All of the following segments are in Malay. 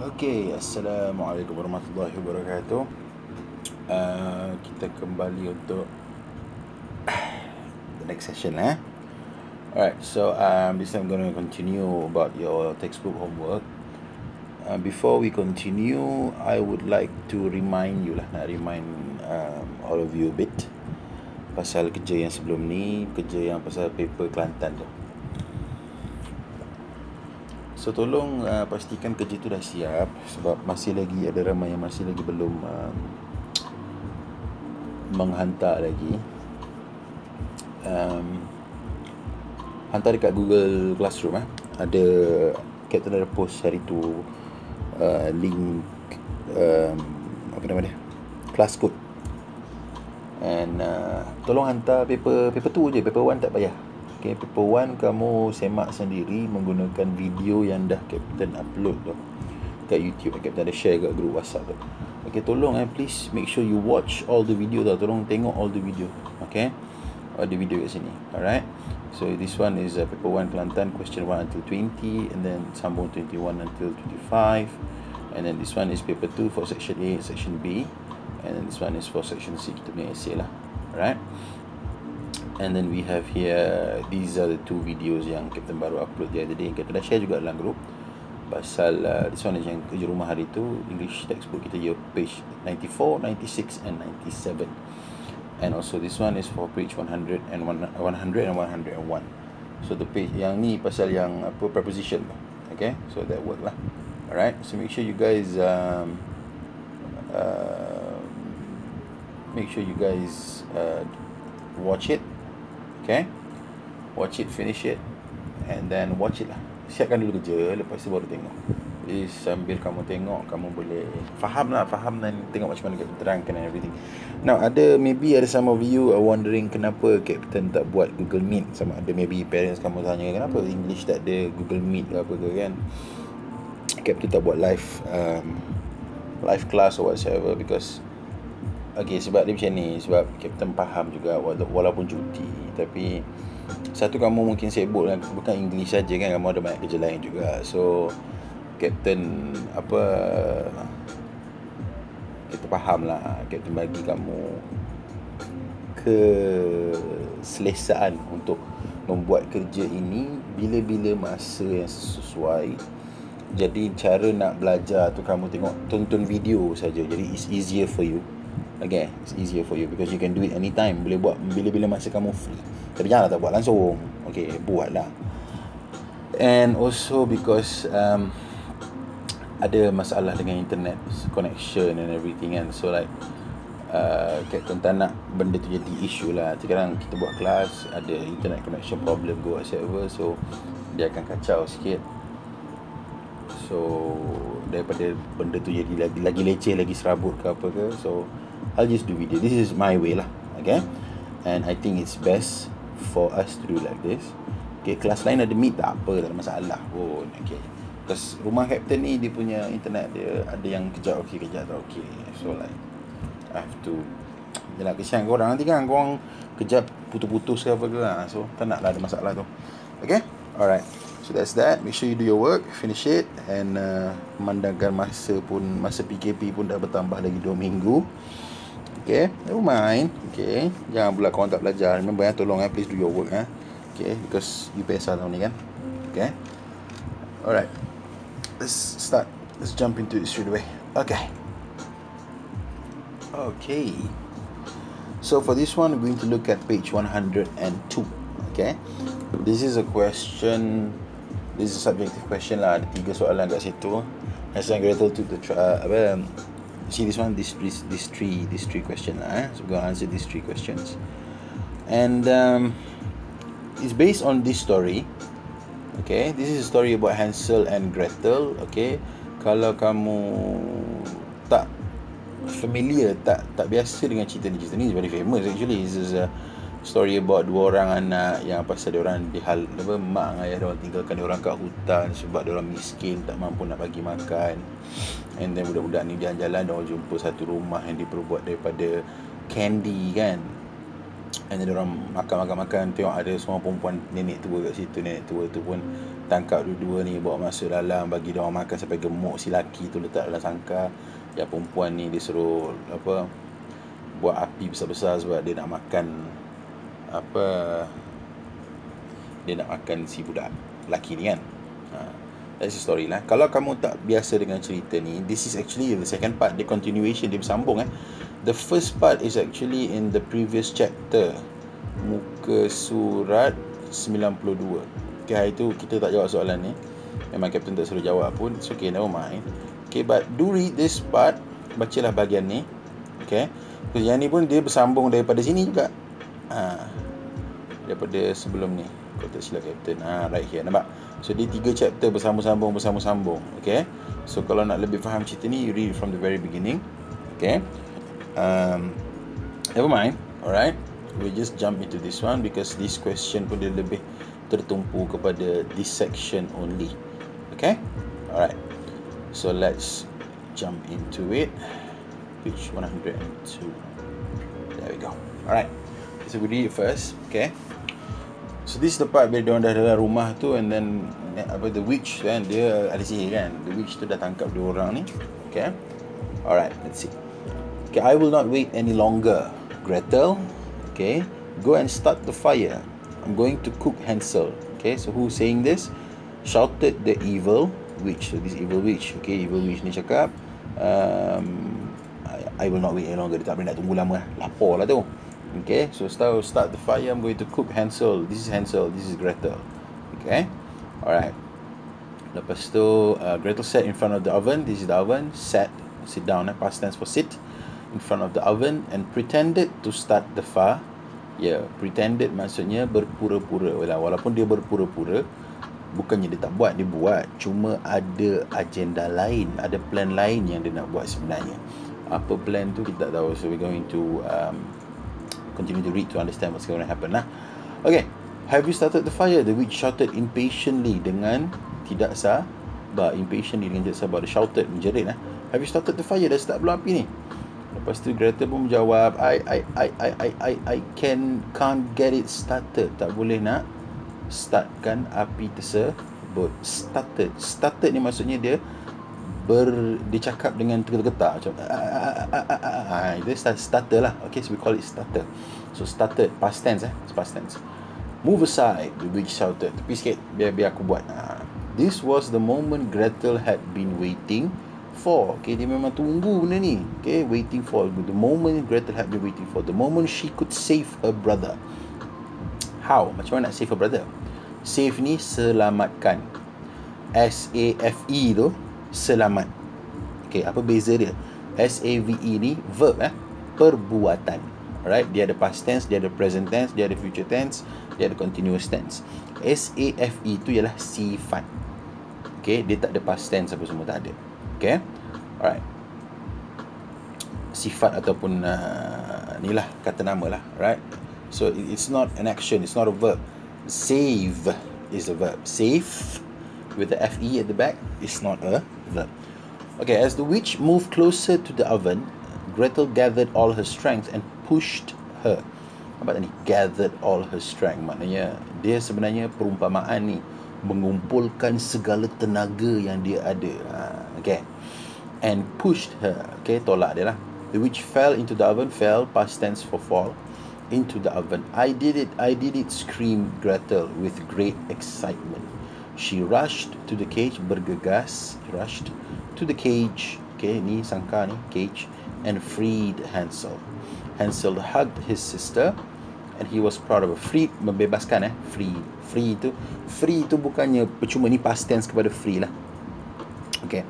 Okey, Assalamualaikum warahmatullahi wabarakatuh. Kita kembali untuk the next session. Alright, so this time I'm going to continue about your textbook homework. Before we continue, I would like to remind you all of you a bit pasal kerja yang sebelum ni, kerja yang pasal paper Kelantan tu. So tolong pastikan kerja tu dah siap, sebab masih lagi ada ramai yang masih lagi belum menghantar lagi. Hantar dekat Google Classroom. Ada Captain ada post hari tu link apa nama dia, class code. And tolong hantar paper 2 je, paper 1 tak payah. Okay, paper 1 kamu semak sendiri menggunakan video yang dah Captain upload tu kat YouTube. Captain ada share kat group WhatsApp tu. Okay, tolong please make sure you watch all the video tau. Tolong tengok all the video. Okay, ada video kat sini. Alright, so this one is paper 1 Kelantan, question 1 until 20, and then sambung 21 until 25, and then this one is paper 2 for section A, section B, and then this one is for section C, kita punya essay lah. Alright, and then we have here, these are the 2 videos yang Captain baru upload the other day. Kita dah share juga dalam group. Pasal this one is yang kerja rumah hari tu, English textbook kita, year page 94, 96 and 97. And also this one is for page 100 and 101. So the page yang ni pasal yang apa, preposition. Okay, so that work lah. Alright, so make sure you guys watch it. Okay, watch it, finish it, and then watch it lah. Siapkan dulu kerja, lepas tu baru tengok. Jadi sambil kamu tengok, kamu boleh faham dan tengok macam mana Captain terangkan and everything. Now maybe ada some of you are wondering kenapa Captain tak buat Google Meet. Sama ada maybe parents kamu tanya kenapa English tak ada Google Meet ke apa ke kan. Captain tak buat live class or whatsoever because sebab dia macam ni. Sebab Captain faham juga walaupun cuti, tapi satu, kamu mungkin sibuk kan, bukan English saja kan, kamu ada banyak kerja lain juga. So Captain kita faham lah, Captain bagi kamu keselesaan untuk membuat kerja ini bila-bila masa yang sesuai. Jadi cara nak belajar tu kamu tonton video saja. Jadi it's easier for you. Okay, it's easier for you because you can do it anytime. Boleh buat bila-bila masa kamu free. Tapi janganlah tak buat langsung. Okay, buatlah. And also because ada masalah dengan internet connection and everything kan. So like Captain tak nak benda tu jadi issue lah. Sekarang kita buat kelas, ada internet connection problem go whatever, so dia akan kacau sikit. So daripada benda tu jadi lagi leceh, lagi serabut ke apa ke, so I'll just do video. This is my way lah. Okay, and I think it's best for us to do like this. Okay, kelas lain ada meet tak apa, tak ada masalah pun. Okay, because rumah Captain ni dia punya internet dia ada yang kejap okey, kejap tak okey. So like I have to, yelah, kesian korang nanti kan, korang kejap putus-putus ke apa ke lah. So tak nak lah ada masalah tu. Okay, alright, so that's that. Make sure you do your work, finish it. And memandangkan masa PKP pun dah bertambah lagi 2 minggu. Okay, never mind. Okay, jangan pula korang tak belajar. Remember tolong please do your work Okay, because you PSR tahun ni kan. Okay, alright, let's jump into it straight away. Okay, so for this one we're going to look at page 102. Okay, this is a question, this is a subjective question lah. Ada 3 soalan kat situ. Hansel and Gretel took the see this one, these three questions lah. So we're gonna answer these 3 questions, and it's based on this story. Okay, this is a story about Hansel and Gretel. Okay, kalau kamu tak familiar, tak biasa dengan cerita ni is very famous actually. This is a story about 2 orang anak yang pasal diorang mak dan ayah diorang tinggalkan diorang kat hutan sebab diorang miskin, tak mampu nak bagi makan. And then budak-budak ni jalan-jalan, diorang jumpa satu rumah yang diperbuat daripada candy kan. And then orang makan, tengok ada semua perempuan, nenek tua kat situ. Nenek tua tu pun tangkap dua-dua ni, bawa masuk dalam, bagi dia orang makan sampai gemuk. Si laki tu letak dalam sangkar, yang perempuan ni dia suruh buat api besar-besar sebab dia nak makan dia nak makan si budak lelaki ni kan. That's the story lah. Kalau kamu tak biasa dengan cerita ni, this is actually the second part. Dia continuation, dia bersambung. The first part is actually in the previous chapter, muka surat 92. Okay, hari tu kita tak jawab soalan ni. Memang Captain tak suruh jawab pun. It's okay, never mind. Okay, but do read this part. Bacalah bahagian ni. Okay, so, yang ni pun dia bersambung daripada sini juga. Daripada sebelum ni, kau tak silap Captain. Right here, nampak? So dia 3 chapter bersambung. Okay, so kalau nak lebih faham cerita ni, you read from the very beginning. Okay, never mind. Alright, we just jump into this one because this question pun dia lebih tertumpu kepada this section only. Okay, alright, so let's jump into it. Page 102. There we go. Alright, so we read it first. Okay, so this is the part bila diorang dah dalam rumah tu, and then the witch kan, dia ada sihir kan. The witch tu dah tangkap dua orang ni. Okay, alright, let's see. Okay, I will not wait any longer, Gretel. Okay, go and start the fire. I'm going to cook Hansel. Okay, so who's saying this? Shouted the evil witch. So this evil witch. Okay, evil witch ni cakap, I will not wait any longer. Dia tak boleh nak tunggu lama. Lapar lah tu. Okay, so start the fire. I'm going to cook Hansel. This is Hansel. This is Gretel. Okay, alright. Lepas tu, Gretel sat in front of the oven. This is the oven. Sit down. Past tense for sit. In front of the oven and pretended to start the fire. Pretended maksudnya berpura-pura. Walaupun dia berpura-pura, bukannya dia tak buat, dia buat. Cuma ada agenda lain, ada plan lain yang dia nak buat sebenarnya. Apa plan tu kita tak tahu. So we're going to continue to read to understand what's going to happen lah. Okay, have you started the fire? The witch shouted impatiently, dengan tidak sabar. Impatiently dengan tidak sabar. Dia shouted, menjerit lah. Have you started the fire? Dah start belum api ni? Lepas tu Gretel pun menjawab, I can't get it started. Tak boleh nak startkan api tersebut. Started ni maksudnya dia cakap dengan tergeta-geta macam itu starter lah. Okay, so we call it starter. So started, past tense it's past tense. Move aside, the witch shouted. Tepi sikit, biar aku buat. This was the moment Gretel had been waiting for. Okay, dia memang tunggu benda ni. Okay, waiting for the moment Gretel had been waiting for. The moment she could save her brother. How? Macam mana nak save her brother? Save ni selamatkan. S-A-F-E tu selamat. Okay, apa beza dia? S-A-V-E ni verb perbuatan. Alright, dia ada past tense, dia ada present tense, dia ada future tense, dia ada continuous tense. S-A-F-E tu ialah sifat. Okay, dia tak ada past tense apa semua, tak ada. Okay, alright. Sifat ataupun ni lah kata nama lah, right? So it's not an action, it's not a verb. Save is a verb. Save with the F-E at the back is not a verb. Okay, as the witch moved closer to the oven, Gretel gathered all her strength and pushed her. Apa ni? Gathered all her strength. Maknanya dia sebenarnya perumpamaan ni mengumpulkan segala tenaga yang dia ada. Okay, and pushed her. Okay, tolak dia lah. The witch fell into the oven. Fell, past tense for fall, into the oven. I did it, screamed Gretel with great excitement. She rushed to the cage, bergegas, rushed to the cage. Okay, ni sangka ni, cage, and freed Hansel. Hansel hugged his sister, and he was proud of her. Freed, membebaskan free. Free itu bukannya percuma, ni past tense kepada free lah. Okay,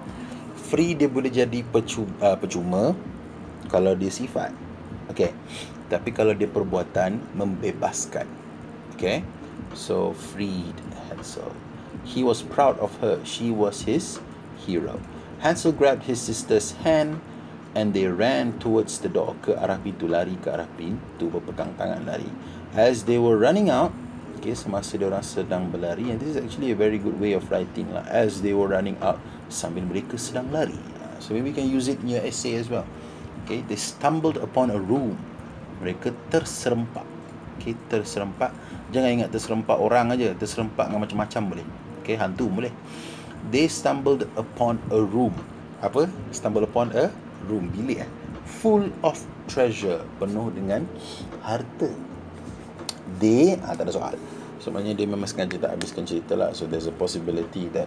free dia boleh jadi percuma kalau dia sifat. Okay, tapi kalau dia perbuatan, membebaskan. Okay, so freed Hansel. He was proud of her. She was his hero. Hansel grabbed his sister's hand and they ran towards the door. Ke arah pintu, lari ke arah pintu, berpegang tangan lari. As they were running out, okay, semasa diorang sedang berlari, and this is actually a very good way of writing lah. As they were running out, sambil mereka sedang lari. So maybe we can use it in your essay as well. Okay, they stumbled upon a room. Mereka terserempak. Okay, terserempak. Jangan ingat terserempak orang aja, terserempak dengan macam-macam boleh. Okay, hantu boleh. They stumbled upon a room. Apa? Stumble upon a room, bilik full of treasure, penuh dengan harta. They, tak ada soal. Sebenarnya dia memang sengaja tak habiskan cerita lah. So there's a possibility that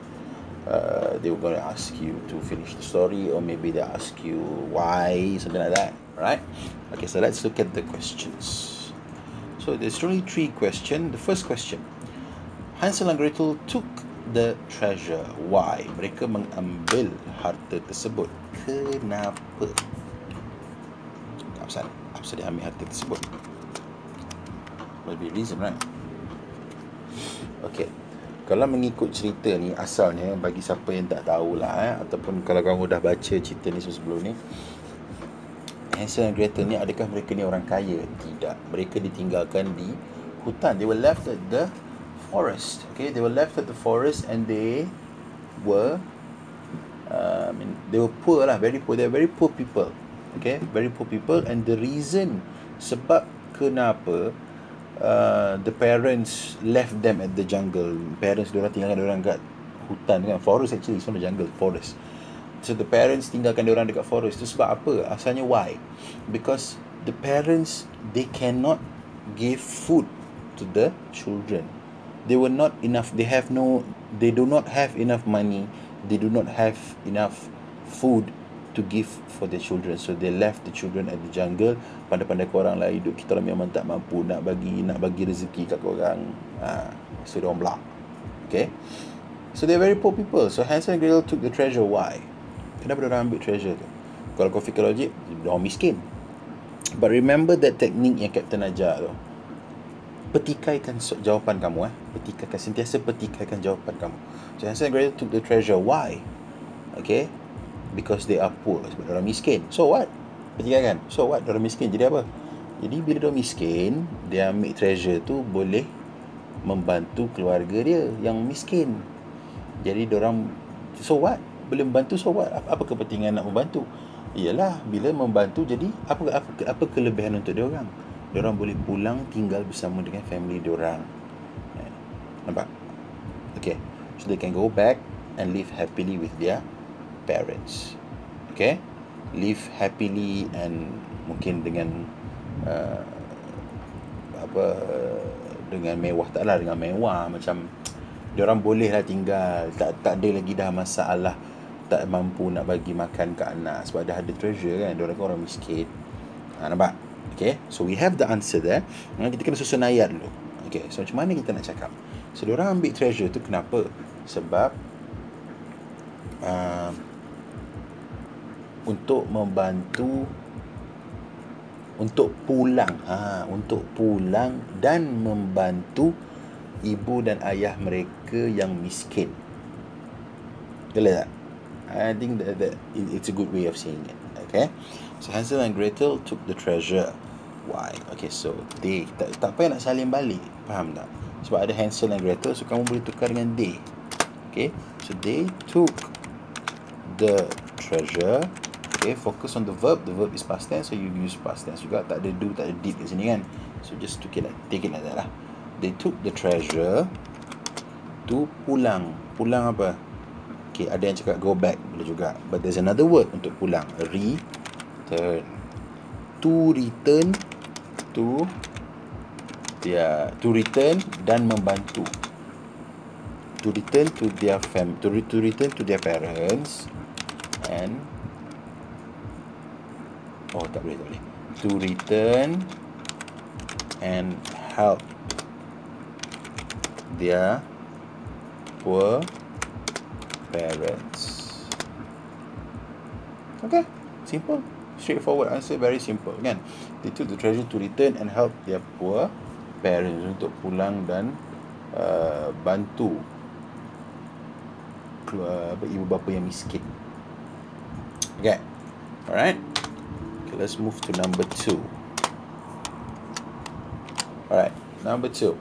they were going to ask you to finish the story, or maybe they ask you why, something like that. Right? Okay, so let's look at the questions. So there's only 3 questions. The first question, Hansel and Gretel took the treasure. Why? Mereka mengambil harta tersebut. Kenapa? Apa dia ambil harta tersebut? Must be a reason, right? Okay. Kalau mengikut cerita ni, asalnya bagi siapa yang tak tahulah ataupun kalau kamu dah baca cerita ni sebelum ni, Hansel and Gretel ni, adakah mereka ni orang kaya? Tidak. Mereka ditinggalkan di hutan. They were left at the forest. Okay, they were left at the forest and they were they were poor lah, very poor. They are very poor people. Okay, very poor people. And the reason, sebab kenapa the parents left them at the jungle. Parents diorang tinggalkan diorang kat hutan kan, forest actually, it's not a jungle, forest. So the parents tinggalkan diorang dekat forest tu sebab apa? Asalnya why? Because the parents, they cannot give food to the children. They were not enough. They do not have enough money. They do not have enough food to give for the children. So they left the children at the jungle. Pandai-pandai korang lah hidup, kita lah memang tak mampu nak bagi rezeki kat korang. So diorang belak. Okay, so they're very poor people. So Hansel and Gretel took the treasure. Why? Kenapa diorang ambil treasure tu? Kalau kau fikir logik, diorang miskin. But remember that technique yang Captain ajar tu. Petikaikan jawapan kamu. Sentiasa petikaikan jawapan kamu. So Hansel and Gretel took the treasure. Why? Okay, because they are poor. Sebab diorang miskin. So what? Petikaikan. So what? Diorang miskin. Jadi apa? Jadi bila diorang miskin, dia ambil treasure tu boleh membantu keluarga dia yang miskin. Jadi diorang, so what? Boleh membantu, so what? Apa kepentingan nak membantu? Ialah bila membantu, jadi apa kelebihan untuk diorang? Diorang boleh pulang tinggal bersama dengan family diorang. Nampak? Okay, so they can go back and live happily with their parents. Okay, live happily and mungkin dengan dengan mewah, taklah dengan mewah, macam diorang boleh lah tinggal, tak ada lagi dah masalah tak mampu nak bagi makan ke anak sebab dah ada treasure kan. Diorang kan orang miskin. Nampak? Okay, so we have the answer there. Kita kena susun ayat dulu. Okay, so macam mana kita nak cakap? So diorang ambil treasure tu kenapa? Sebab untuk membantu, untuk pulang dan membantu ibu dan ayah mereka yang miskin. Boleh tak? I think that it's a good way of saying it. Okay, so Hansel and Gretel took the treasure. Why? Okay, so they tak payah nak salin balik, faham tak? Sebab ada Hansel and Gretel, so kamu boleh tukar dengan they. Okay, so they took the treasure. Okay, focus on the verb. The verb is past tense, so you use past tense juga. Tak ada do, tak ada did kat sini kan. So just take it like that lah. They took the treasure to pulang. Pulang apa? Okay, ada yang cakap go back, boleh juga. But there's another word untuk pulang. Return. To return to return dan membantu. To return to their to return to their parents and tak boleh. To return and help their poor parents. Okay, simple, straightforward answer, very simple kan. They took the treasure to return and help their poor parents, untuk pulang dan bantu ibu bapa yang miskin. Okay, alright. Okay, let's move to number 2. Alright, number 2.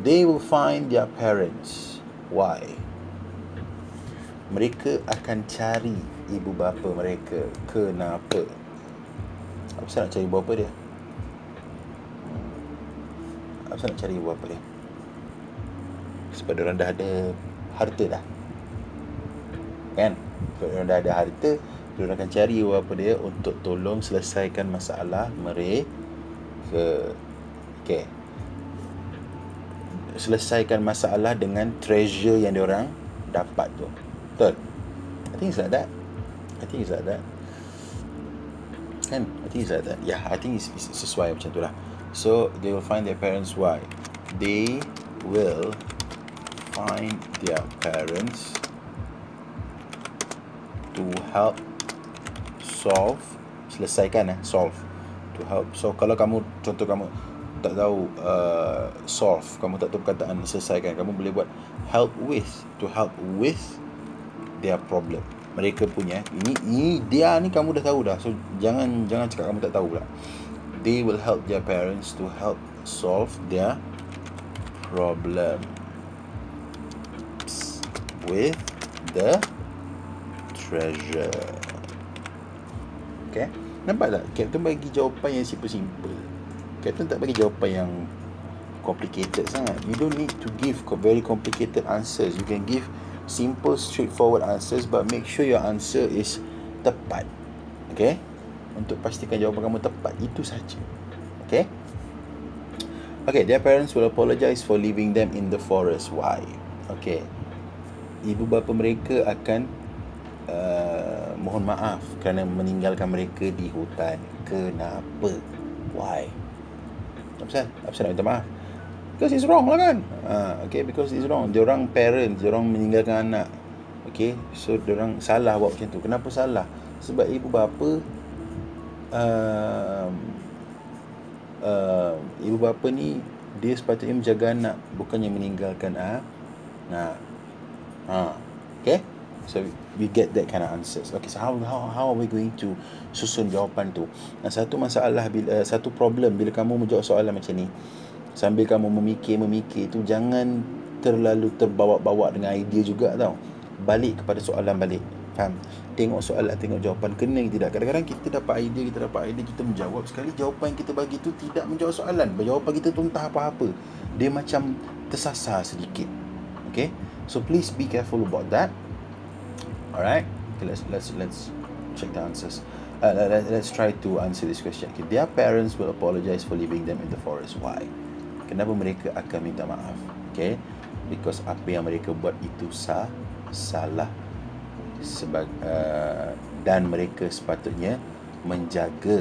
They will find their parents. Why? Mereka akan cari ibu bapa mereka. Kenapa? Apa sebab nak cari ibu bapa dia? Apasal nak cari ibu bapa dia? Sebab diorang dah ada harta dah, kan? Sebab diorang dah ada harta, diorang akan cari ibu bapa dia untuk tolong selesaikan masalah mereka. Okay, selesaikan masalah dengan treasure yang diorang dapat tu. Betul? I think it's like that. Kan? I think it's like that. Yeah, I think it's sesuai macam tu lah. So they will find their parents. Why? They will find their parents to help solve, selesaikan solve, to help. So kalau kamu, contoh kamu tak tahu solve, kamu tak tahu perkataan selesaikan, kamu boleh buat help with, to help with their problem. Mereka punya ini dia ni kamu dah tahu dah. So jangan cakap kamu tak tahu pula. They will help their parents to help solve their problem with the treasure. Okay, nampak tak? Captain bagi jawapan yang simple. Captain tak bagi jawapan yang complicated sangat. You don't need to give very complicated answers. You can give simple, straightforward answers, but make sure your answer is tepat. Okay, untuk pastikan jawapan kamu tepat, itu saja. Okay. Okay, their parents will apologize for leaving them in the forest. Why? Okay, ibu bapa mereka akan mohon maaf kerana meninggalkan mereka di hutan. Kenapa? Why? Apa nak minta maaf? Because it's wrong lah kan. Okay, because it's wrong. Diorang parents, diorang meninggalkan anak. Okay, so diorang salah buat macam tu. Kenapa salah? Sebab ibu bapa ibu bapa ni dia sepatutnya menjaga anak, bukannya meninggalkan anak. Okay, so we get that kind of answers. Okay, so how are we going to susun jawapan tu? Satu masalah, satu problem bila kamu menjawab soalan macam ni, sambil kamu memikir tu, jangan terlalu terbawa-bawa dengan idea juga tau. Balik kepada soalan balik. Faham? Tengok soalan, tengok jawapan kena ke tidak. Kadang-kadang kita dapat idea, kita menjawab, sekali jawapan yang kita bagi tu tidak menjawab soalan. Jawapan kita tu entah apa-apa. Dia macam tersasar sedikit. Okay? So please be careful about that. Alright? Okay, let's check the answers. Let's try to answer this question. Okay, their parents will apologize for leaving them in the forest. Why? Kenapa mereka akan minta maaf? Okay? Because apa yang mereka buat itu salah. Dan mereka sepatutnya menjaga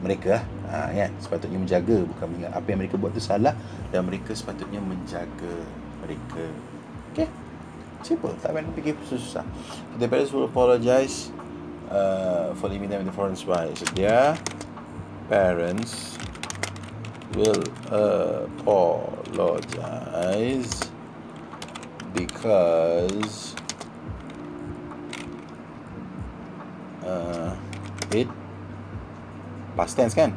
mereka ya, sepatutnya menjaga, bukan mengingat apa yang mereka buat itu salah, dan mereka sepatutnya menjaga mereka. Okay, simple, tak payah fikir susah. The parents will apologize for leaving them in the forest. Why? So their parents will apologize because it past tense kan?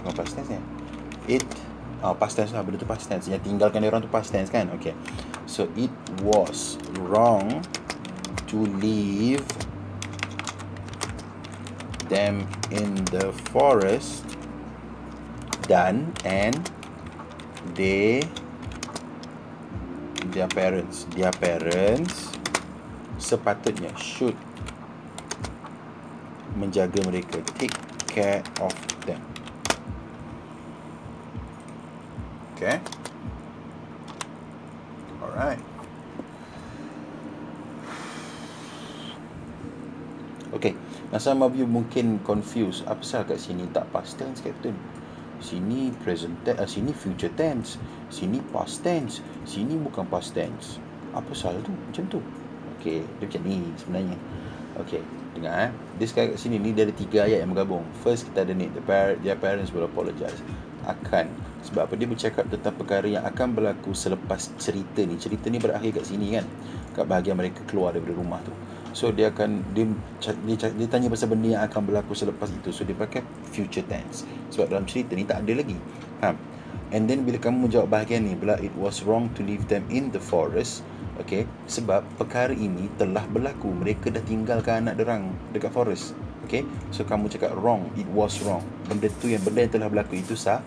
Bukan past tense ya? Past tense lah, benda tu past tense. Yang tinggalkan dia orang tu past tense kan? Okay, so it was wrong to leave them in the forest, and their parents sepatutnya should menjaga mereka, take care of them. Okay, alright. Okay, now some of you mungkin confused, apa pasal kat sini tak past tense, Captain? Sini present tense, sini future tense, sini past tense, sini bukan past tense. Apa pasal tu? Macam tu. Okay, dia macam ni sebenarnya. Okay, dengar dia sekarang kat sini ni, dia ada 3 ayat yang bergabung. First kita ada ni, their parents will apologize. Akan, sebab apa? Dia bercakap tentang perkara yang akan berlaku selepas cerita ni. Cerita ni berakhir kat sini kan, kat bahagian mereka keluar daripada rumah tu. So dia tanya pasal benda yang akan berlaku selepas itu. So dia pakai future tense, sebab dalam cerita ni tak ada lagi. And then bila kamu menjawab bahagian ni, bila it was wrong to leave them in the forest, okay, sebab perkara ini telah berlaku. Mereka dah tinggalkan anak derang dekat forest. Okay, so kamu cakap wrong, it was wrong. Benda yang telah berlaku itu salah.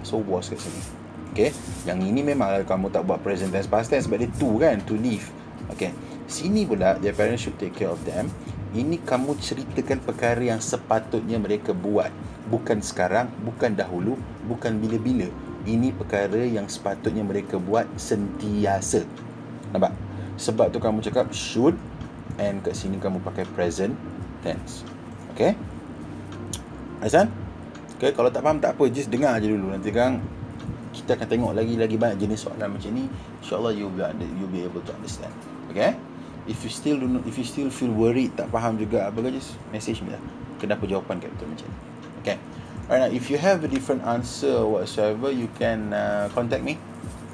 So was kat sini. Okay, yang ini memang kamu tak buat present tense past tense sebab dia to kan, to leave. Okay, sini pula their parents should take care of them. Ini kamu ceritakan perkara yang sepatutnya mereka buat. Bukan sekarang, bukan dahulu, bukan bila-bila. Ini perkara yang sepatutnya mereka buat sentiasa. Nampak? Sebab tu kamu cakap should, and kat sini kamu pakai present tense. Okay? Azan? Okay, kalau tak faham tak apa, just dengar je dulu. Nanti kan kita akan tengok lagi banyak jenis soalan macam ni. InsyaAllah you'll be able to understand. Okay? If you still feel worried, tak faham juga apa ke, just message me lah. Kenapa jawapan kat betul macam ni. Okay. Alright, now if you have a different answer or whatsoever, you can contact me.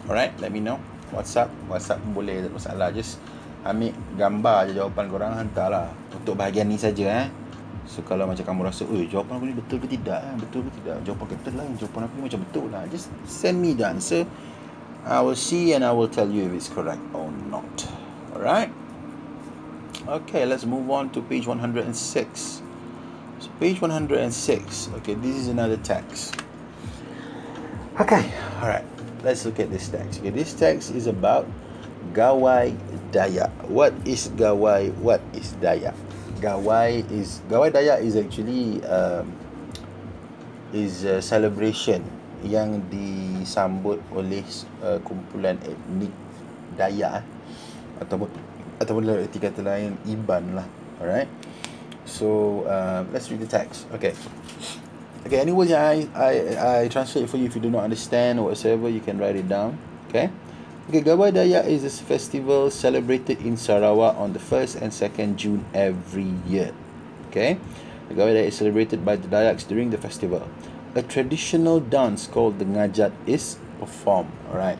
Alright, let me know. WhatsApp pun boleh, tak masalah. Just ambil gambar je jawapan korang, hantarlah. Untuk bahagian ni saja. So kalau macam kamu rasa, jawapan aku ni betul ke tidak? Betul ke tidak? Jawapan kita lain, jawapan aku ni macam betul lah. Just send me the answer. I will see and I will tell you if it's correct or not. Alright. Okay, let's move on to page 106. So page 106. Okay, this is another text. Okay, alright. Let's look at this text. Okay, this text is about Gawai Dayak. What is Gawai? What is Dayak? Gawai Dayak is actually is a celebration yang disambut oleh kumpulan etnik Dayak ataupun dalam erti kata lain Iban lah. Alright, so let's read the text. Okay, anyway, I translate it for you. If you do not understand or whatsoever, you can write it down. Okay, Gawai Dayak is a festival celebrated in Sarawak on the 1st and 2nd June every year. Okay, the Gawai Dayak is celebrated by the Dayaks during the festival. A traditional dance called the Ngajat is performed. Alright,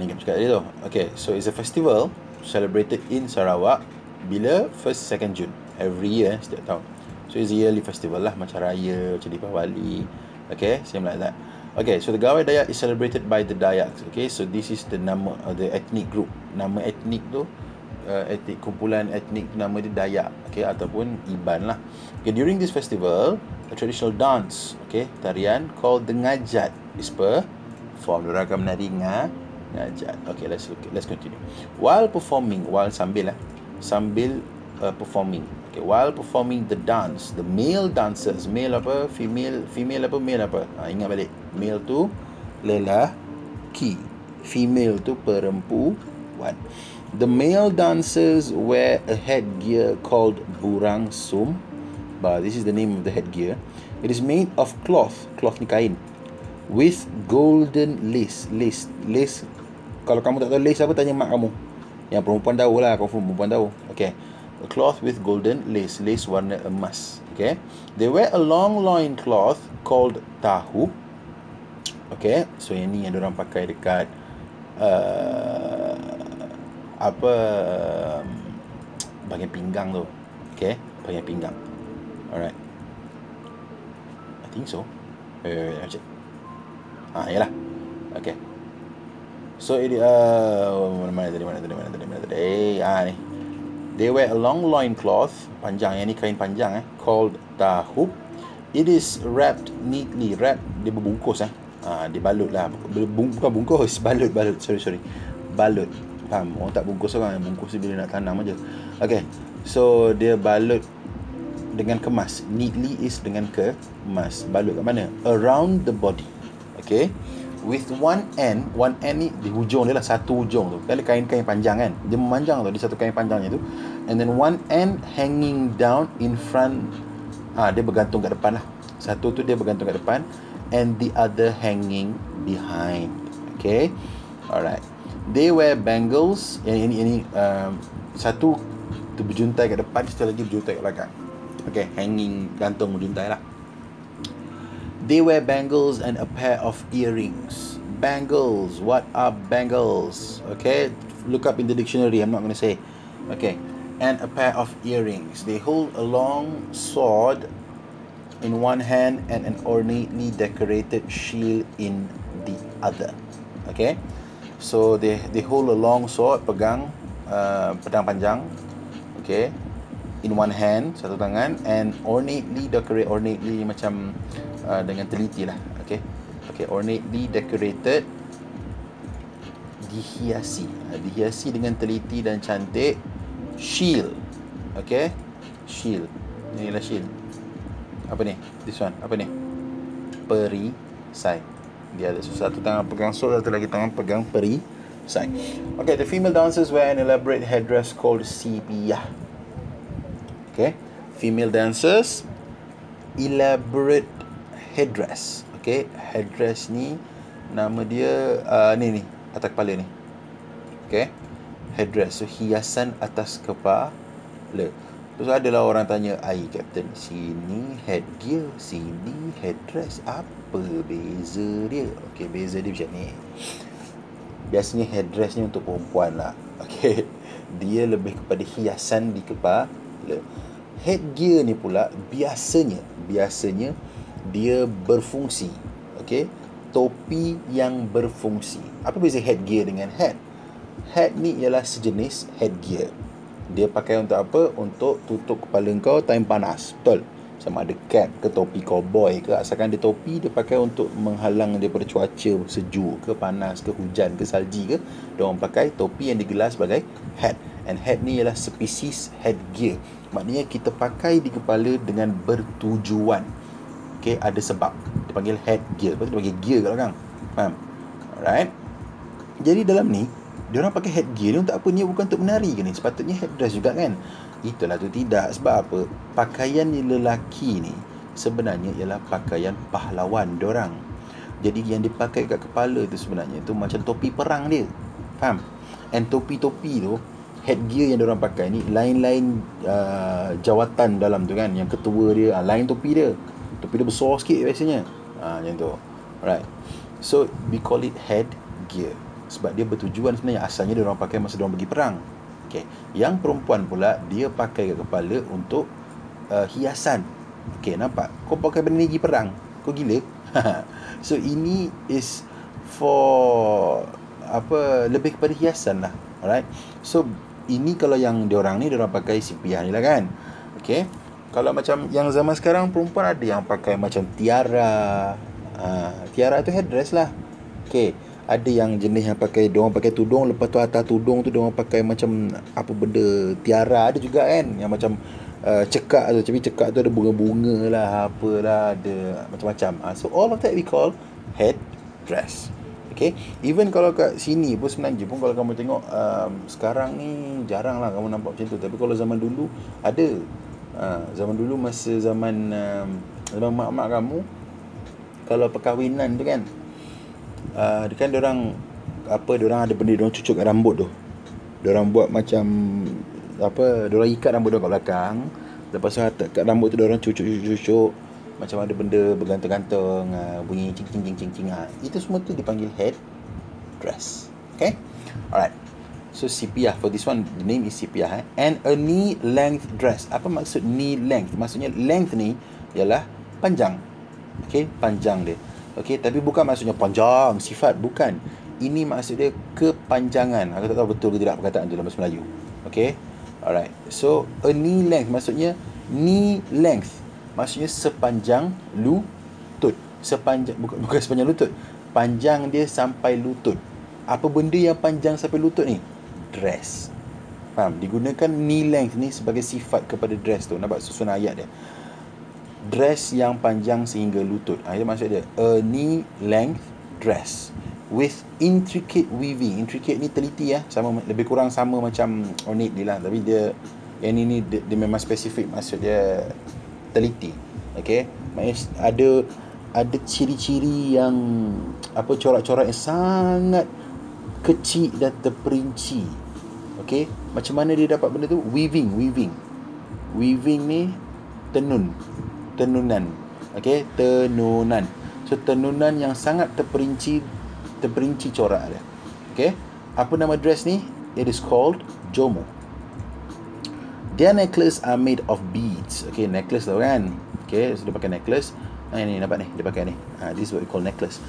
ni kita cakap tadi tu. Okay, so it's a festival celebrated in Sarawak bila 1st 2nd June every year, setiap tahun. So it's a yearly festival lah, macam raya, macam Deepavali. Okay, same like that. Okay, so the Gawai Dayak is celebrated by the Dayaks. Okay, so this is the nama the ethnic group. Nama etnik tu kumpulan etnik tu nama dia Dayak, okay, ataupun Iban lah. Okay, during this festival, a traditional dance, okay, tarian called the Ngajat is performed. Diorang akan menari Ngajat. Okay, let's continue. While performing, sambil performing. Okay, while performing the dance, the male dancers, male apa, female apa, male apa? Ingat balik. Male tu lelaki, female tu perempuan. The male dancers wear a headgear called burang sum. This is the name of the headgear. It is made of cloth ni kain, with golden lace. Kalau kamu tak tahu lace apa, tanya mak kamu. Yang perempuan tahu lah, confirm perempuan tahu. Okay, a cloth with golden lace warna emas. Okay, they wear a long loin cloth called tahu. Okay, so yang ni yang diorang pakai dekat bahagian pinggang tu. Okay, bahagian pinggang. Alright, I think so. Check. Yalah. Okay, so it mana tadi. Ni. They wear a long loin cloth, panjang, yang ni kain panjang called tahu. It is wrapped neatly. Wrap, dia berbungkus dibalut lah. Bukan bungkus, balut. Sorry. Balut. Faham? Orang tak bungkus orang, bungkus dia bila nak tanam aja. Okay, so dia balut dengan kemas. Neatly is dengan kemas. Balut kat mana? Around the body. Okay, with one end ni di hujung dia lah, satu hujung tu. Kalau kain-kain panjang kan, dia memanjang tu, di satu kain panjangnya tu. And then one end hanging down in front. Dia bergantung kat depan lah. Satu tu dia bergantung kat depan, and the other hanging behind. Okay, alright. They wear bangles. Yang ini satu tu berjuntai kat depan, satu lagi berjuntai kat belakang. Okay, hanging, gantung, berjuntai lah. They wear bangles and a pair of earrings. Bangles. What are bangles? Okay, look up in the dictionary. I'm not going to say. Okay, and a pair of earrings. They hold a long sword in one hand and an ornately decorated shield in the other. Okay, so they hold a long sword, pegang pedang panjang. Okay, in one hand, satu tangan, and ornately decorate, ornately macam dengan teliti lah. Okay, ornately decorated, dihiasi dengan teliti dan cantik. Shield. Okay, shield. Inilah shield. Apa ni? This one. Apa ni? Perisai. Dia ada satu tangan pegang sword, satu lagi tangan pegang perisai. Okay, the female dancers wear an elaborate headdress called sipiyah. Okay, female dancers, elaborate headdress. Okay, headdress ni nama dia ni atas kepala ni. Okay, headdress, so hiasan atas kepala. Terus adalah orang tanya, Captain, sini headgear, sini headdress, apa beza dia? Okay, beza dia macam ni. Biasanya headdress ni untuk perempuan lah. Okay, dia lebih kepada hiasan di kepala. Headgear ni pula biasanya dia berfungsi. Okay, topi yang berfungsi. Apa beza headgear dengan hat? Hat ni ialah sejenis headgear. Dia pakai untuk apa? Untuk tutup kepala kau time panas. Betul? Sama ada cap ke topi cowboy ke, asalkan dia topi, dia pakai untuk menghalang daripada cuaca sejuk ke, panas ke, hujan ke, salji ke. Dia orang pakai topi yang digelar sebagai hat. And hat ni ialah spesies headgear. Maknanya kita pakai di kepala dengan bertujuan. Okay, ada sebab. Dia panggil headgear. Lepas tu dia panggil gear kat belakang. Faham? Alright. Jadi dalam ni, diorang pakai headgear ni untuk apa? Ni bukan untuk menari ke ni? Sepatutnya headdress juga kan? Itulah tu tidak. Sebab apa? Pakaian lelaki ni sebenarnya ialah pakaian pahlawan diorang. Jadi yang dipakai kat kepala tu sebenarnya tu macam topi perang dia. Faham? And topi-topi tu, headgear yang diorang pakai ni, lain-lain jawatan dalam tu kan. Yang ketua dia, lain topi dia. Topi dia besar sikit biasanya. Macam tu. Alright. So, we call it headgear. Sebab dia bertujuan sebenarnya. Asalnya dia orang pakai masa dia orang pergi perang. Okay. Yang perempuan pula, dia pakai kat kepala untuk hiasan. Okay, nampak? Kau pakai benda ni pergi perang, kau gila? So ini is for apa, lebih kepada hiasan lah. Alright. So ini kalau yang diorang ni, diorang pakai sipiyah ni lah kan. Okay. Kalau macam yang zaman sekarang, perempuan ada yang pakai macam tiara. Tiara tu headdress lah. Okay. Ada yang jenis yang pakai, diorang pakai tudung, lepas tu atas tudung tu diorang pakai macam apa benda, tiara. Ada juga kan yang macam cekak tu, tapi cekak tu ada bunga-bunga lah, apalah, ada macam-macam. So all of that we call headdress. Okay, even kalau kat sini pun sebenarnya pun, kalau kamu tengok sekarang ni jarang lah kamu nampak macam tu. Tapi kalau zaman dulu ada. Zaman dulu masa zaman mak-mak kamu, kalau perkahwinan tu kan, kan diorang ada benda diorang cucuk kat rambut tu. Diorang buat macam apa, diorang ikat rambut diorang kat belakang, lepas tu kat rambut tu diorang cucuk macam ada benda bergantung-gantung, bunyi cing-cing. Itu semua tu dipanggil head dress. Okay, alright. So sipiyah, for this one the name is sipiyah. And a knee length dress. Apa maksud knee length? Maksudnya length ni ialah panjang. Okay, panjang dia. Okay, tapi bukan maksudnya panjang sifat, bukan. Ini maksud dia kepanjangan. Aku tak tahu betul ke tidak perkataan tu dalam bahasa Melayu. Okay, alright. So a knee length maksudnya, knee length maksudnya sepanjang lutut. Bukan sepanjang lutut, panjang dia sampai lutut. Apa benda yang panjang sampai lutut ni? Dress. Faham? Digunakan knee length ni sebagai sifat kepada dress tu. Nampak susunan ayat dia, dress yang panjang sehingga lutut. Itu maksud dia, a knee length dress with intricate weaving. Intricate ni teliti ya, sama, lebih kurang sama macam ornate ni lah, tapi dia yang ini dia memang spesifik, maksud dia teliti. Okay, maknanya ada ciri-ciri yang apa, corak-corak yang sangat kecil dan terperinci. Okay, macam mana dia dapat benda tu? Weaving ni tenunan. Okay, tenunan. So tenunan yang sangat terperinci corak dia. Okay, apa nama dress ni? It is called jomo. Their necklace are made of beads. Okay, necklace tau kan. Okay, so dia pakai necklace. Ni nampak ni, dia pakai ni. This is what we call necklace.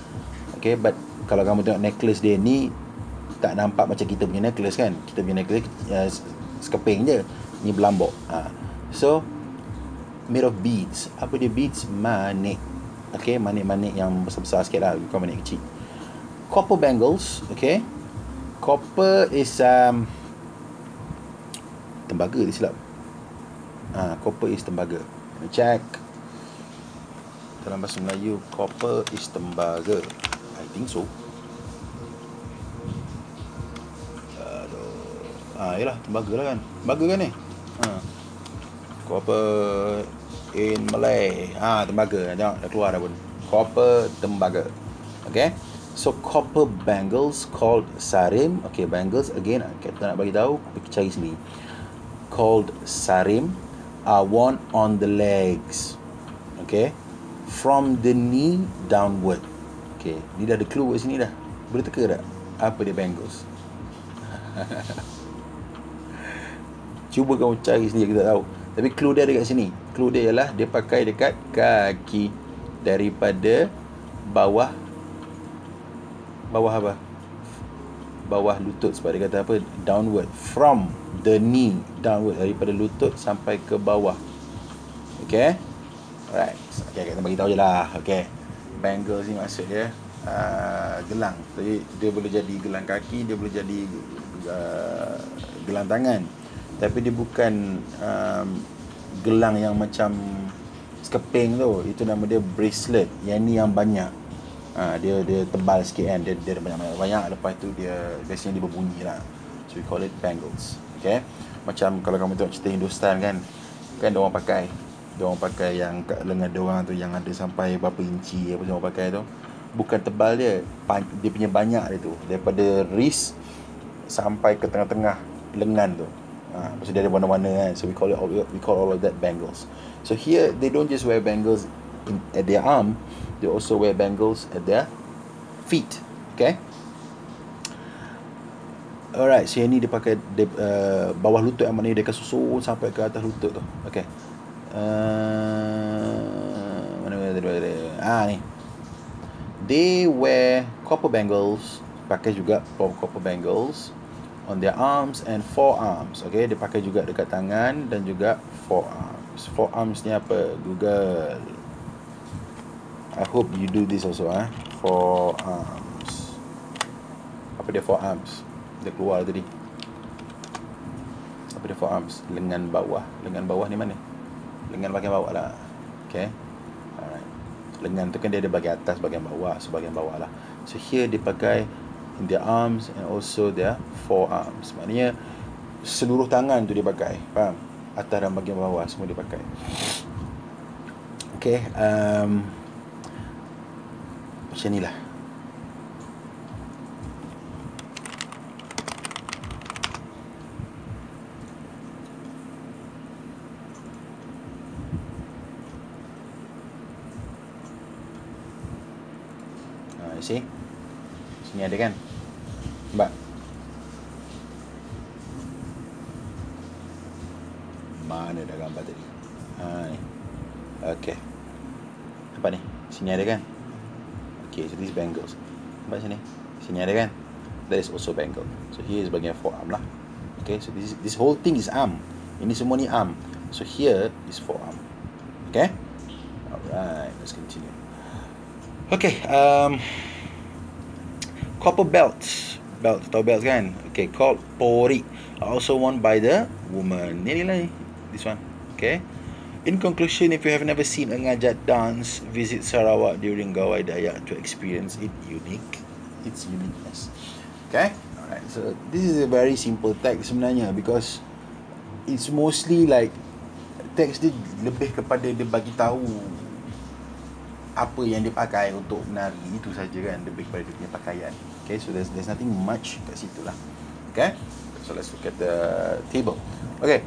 Okay, but kalau kamu tengok necklace dia ni, tak nampak macam kita punya necklace kan. Kita punya necklace sekeping je. Ni berlambok. So made of beads. Apa dia beads? Manik. Okay, manik-manik yang besar-besar sikit lah, bukan manik kecil. Copper bangles. Okay, copper is tembaga, dia silap. Copper is tembaga. Let me check. Dalam bahasa Melayu, copper is tembaga. I think so. Yalah, tembaga lah kan. Tembaga kan ni? Copper in Malay. Tembaga. Tengok, dah keluar dah pun. Copper, tembaga. Okay. So, copper bangles called sarim. Okay, bangles again, kita nak bagi tahu, pergi cari sini. Called sarim are worn on the legs. Okay. From the knee downward. Okay, ni dah ada clue kat sini dah. Boleh teka tak apa dia bangles? Cuba kamu cari sendiri, kita tak tahu. Tapi clue dia ada kat sini. Clue dia ialah dia pakai dekat kaki. Daripada bawah apa? Bawah lutut, sebab dia kata apa? Downward. From the knee downward. Daripada lutut sampai ke bawah. Okay. Alright. Okay, kita bagi tahu je lah. Okay. Bangles ni maksud dia gelang. Jadi dia boleh jadi gelang kaki, dia boleh jadi gelang tangan. Tapi dia bukan gelang yang macam sekeping tu. Itu nama dia bracelet. Yang ni yang banyak. Dia tebal sikit kan. Dia ada banyak. Lepas tu dia biasanya dia berbunyi lah. So we call it bangles. Okay. Macam kalau kamu tengok cerita Hindustan kan dia orang pakai. Dia orang pakai yang kat lengan dia orang tu, yang ada sampai berapa inci apa semua pakai tu. Bukan tebal dia. Dia punya banyak dia tu. Daripada wrist sampai ke tengah-tengah lengan tu. Maksud dia ada warna-warna kan. So we call all of that bangles. So here they don't just wear bangles at their arm, they also wear bangles at their feet. Okay. Alright, so yang ni dia pakai bawah lutut, yang mana dia akan susun sampai ke atas lutut tu. Okay. Mana ni. They wear copper bangles, pakai juga copper bangles on their arms and forearms. Okay, dia pakai juga dekat tangan dan juga forearms. Forearms ni apa? Google. I hope you do this also. Forearms. Apa dia forearms? Dia keluar tadi. Apa dia forearms? Lengan bawah. Lengan bawah ni mana? Lengan bahagian bawah lah. Okay. Alright. Lengan tu kan dia ada bahagian atas, bahagian bawah. So bahagian bawah lah. So here dia pakai in their arms and also their forearms. Maknanya seluruh tangan tu dia pakai. Faham? Atas dan bahagian bawah semua dia pakai. Okay. Macam ni lah. You see? Sini ada kan? Nampak? Mana dah gambar tadi? Ni. Okay. Nampak ni? Sini ada kan? Okay, so this bangles. Nampak sini? Sini ada kan? That is also bangle. So here is bagian forearm lah. Okay, so this whole thing is arm. Ini semua ni arm. So here is forearm. Okay? Alright, let's continue. Okay, copper belts. Tahu belts kan? Okay, called pori. Also worn by the woman. Ni lah ni. This one. Okay. In conclusion, if you have never seen a ngajat dance, visit Sarawak during Gawai Dayak to experience its uniqueness. Okay. Alright. So this is a very simple text sebenarnya, because it's mostly like text dia lebih kepada dia bagi tahu apa yang dia pakai untuk menari, itu saja kan, lebih kepada dia punya pakaian. Okay, so there's nothing much kat situ lah. Okay, so let's look at the table. Okay,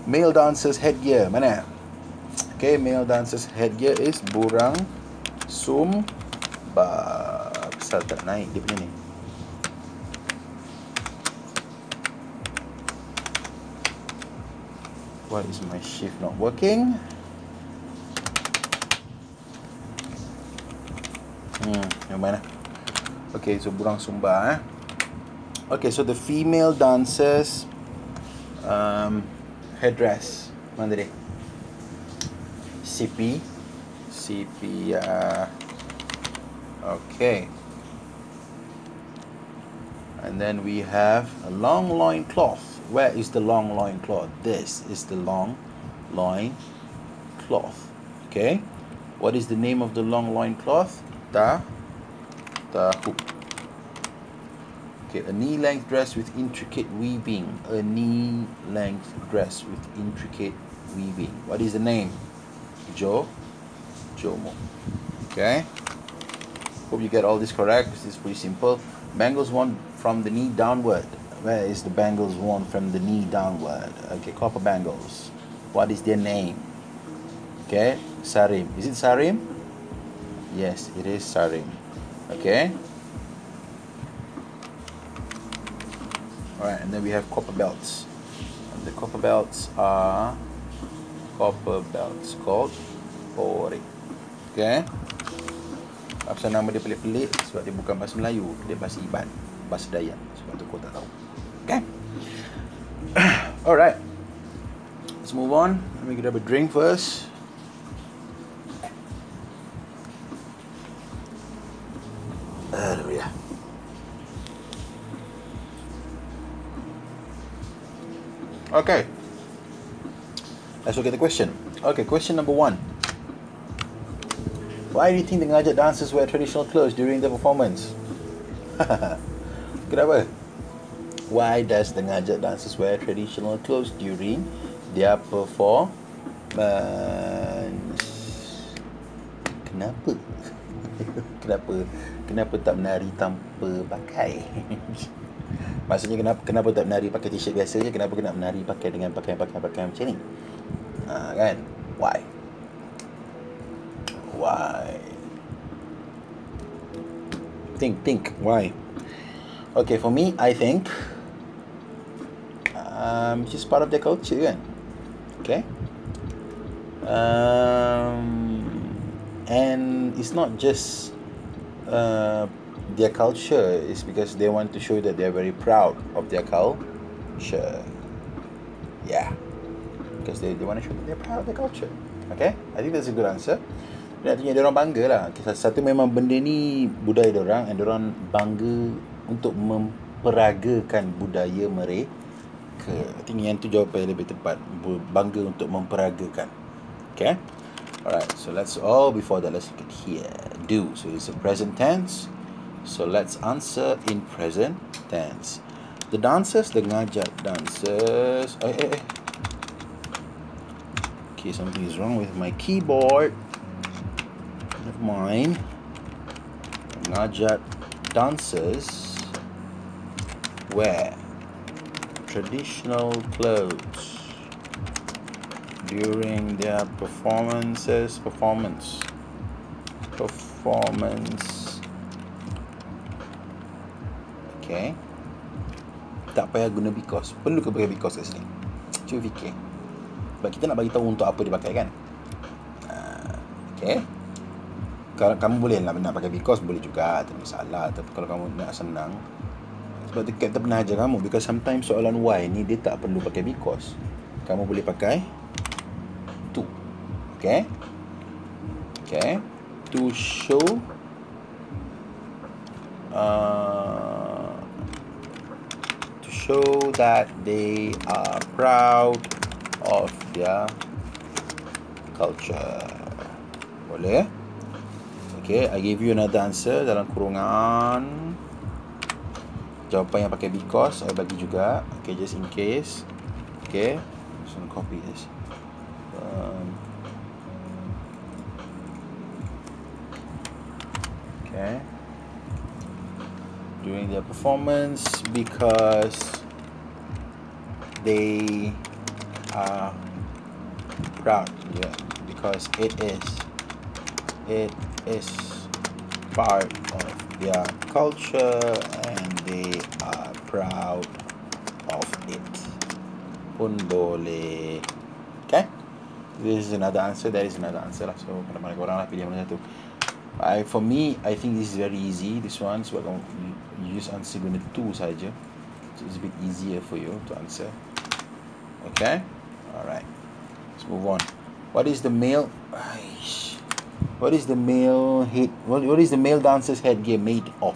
male dancers headgear mana? Okay, male dancers headgear is burang sumba. Pasal tak naik dia punya ni. Why is my shift not working? Yang mana? Okay, so burang sumba. Okay, so the female dancers headdress. Mana dia? CP. CP, okay. And then we have a long loin cloth. Where is the long loin cloth? This is the long loin cloth. Okay. What is the name of the long loin cloth? Tahu. Okay, a knee-length dress with intricate weaving. A knee-length dress with intricate weaving. What is the name? Jomo. Okay. Hope you get all this correct. This is pretty simple. Bangles worn from the knee downward. Where is the bangles worn from the knee downward? Okay, copper bangles. What is their name? Okay, sarim. Is it sarim? Yes, it is sarim. Okay. Alright, and then we have copper belts. And the copper belts are called ori. Okay. Apa nama dia pelik-pelik? Sebab dia bukan bahasa Melayu, dia bahasa Iban, bahasa Dayak. Sebab tu kau tak tahu. Okay. Alright. Let's move on. Let me grab a drink first. There we are. Okay. Let's look at the question. Okay, question number 1. Why do you think the Ngajat dancers wear traditional clothes during the performance? Kenapa? Why does the Ngajat dancers wear traditional clothes during their performance? Kenapa? Kenapa tak menari tanpa pakai? Maksudnya kenapa tak menari pakai t-shirt biasa je? Kenapa kena menari pakai dengan pakaian macam ni? Kan? Why? Think. Why? Okay, for me, I think it's just part of their culture, kan? Okay. And it's not just their culture. It's because they want to show that they're very proud of their culture. Yeah. Because they want to show that they're proud of their culture. Okay, I think that's a good answer. Artinya diorang bangga lah. Satu memang benda ni budaya diorang, and diorang bangga untuk memperagakan budaya mereka. I think yang tu jawapan yang lebih tepat. Bangga untuk memperagakan. Okay. Alright, so let's before that, let's look at here. Do. So it's a present tense. So let's answer in present tense. The dancers, the Ngajat dancers. Okay, something is wrong with my keyboard. Never mind. Ngajat dancers wear traditional clothes during their performance. Okay. Tak payah guna because. Perlu ke pakai because kat sini? Cuba fikir. Sebab kita nak bagi tahu untuk apa dia pakai, kan? Okay. Kalau kamu boleh nak pakai because, boleh juga, tak masalah. Tapi kalau kamu nak senang, sebab kita pernah ajar kamu, because sometimes soalan why ni dia tak perlu pakai because. Kamu boleh pakai to. Okay. To show that they are proud of their culture. Boleh? Okay, I gave you another answer dalam kurungan. Jawapan yang pakai because I bagi juga. Okay, just in case. Okay, just want to copy this. Okay. During their performance, because they are proud. Yeah, because it is part of their culture and they are proud of it. Pun boleh. Okay, this is another answer. That is another answer lah. So mana korang lah pilih mana satu. For me, I think this is very easy. This one, sebab you just answer guna tu saja. So it's a bit easier for you to answer. Okay, alright. Let's move on. What is the male? What is the male head? What is the male dancer's headgear made of?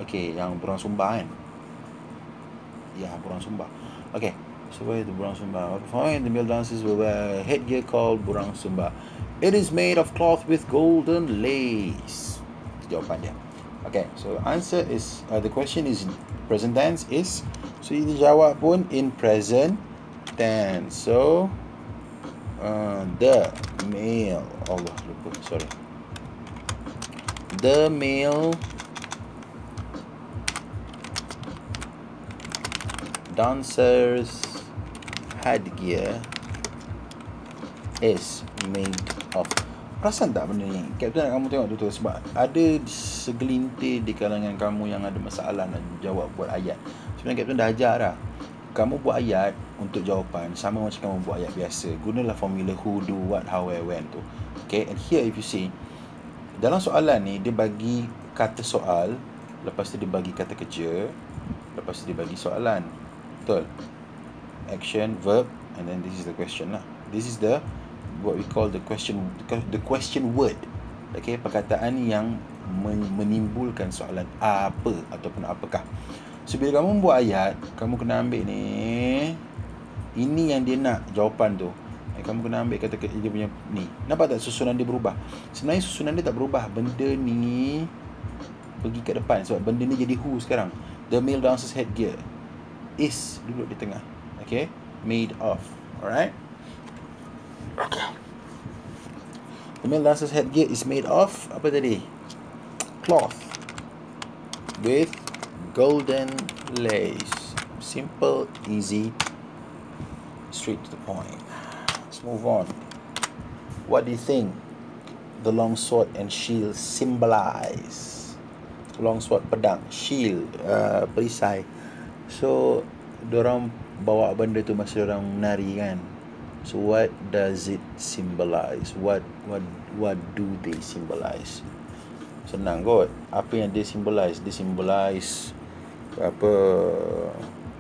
Okay, yang Burang Sumba kan? Ya, Burang Sumba. Okay, so where is the Burang Sumba? Following the male dancers will wear a headgear called Burang Sumba. It is made of cloth with golden lace. Jawapan dia. Okay, so answer is the question is present tense is, so ini jawab pun in present tense. So the male, Allah lupa, sorry. The male dancer's headgear is made of. Perasan tak benda ni? Captain, kamu tengok tu sebab ada segelintir di kalangan kamu yang ada masalah nak jawab buat ayat. Sebenarnya Captain dah ajar dah. Kamu buat ayat untuk jawapan sama macam kamu buat ayat biasa. Gunalah formula who, do, what, how, where, when tu. Okay, and here if you see, dalam soalan ni dia bagi kata soal, lepas tu dia bagi kata kerja, lepas tu dia bagi soalan. Betul? Action, verb, and then this is the question lah. This is the what we call the question word. Okay, perkataan yang menimbulkan soalan apa ataupun apakah. So bila kamu buat ayat, kamu kena ambil ni, ini yang dia nak jawapan tu. Kamu kena ambil kata dia punya ni. Nampak tak susunan dia berubah? Sebenarnya susunan dia tak berubah. Benda ni pergi ke depan sebab benda ni jadi who sekarang. The male dancer's headgear is duduk di tengah. Okay, made of. Alright. Okay. The male dancer's headgear is made of apa tadi? Cloth with golden lace. Simple, easy, straight to the point. Let's move on. What do you think the long sword and shield symbolize? Long sword, pedang, shield, perisai. So dorang bawa benda tu masa dorang menari kan. So what does it symbolize? What do they symbolize? Senang kot. Apa yang dia symbolize? Dia symbolize apa,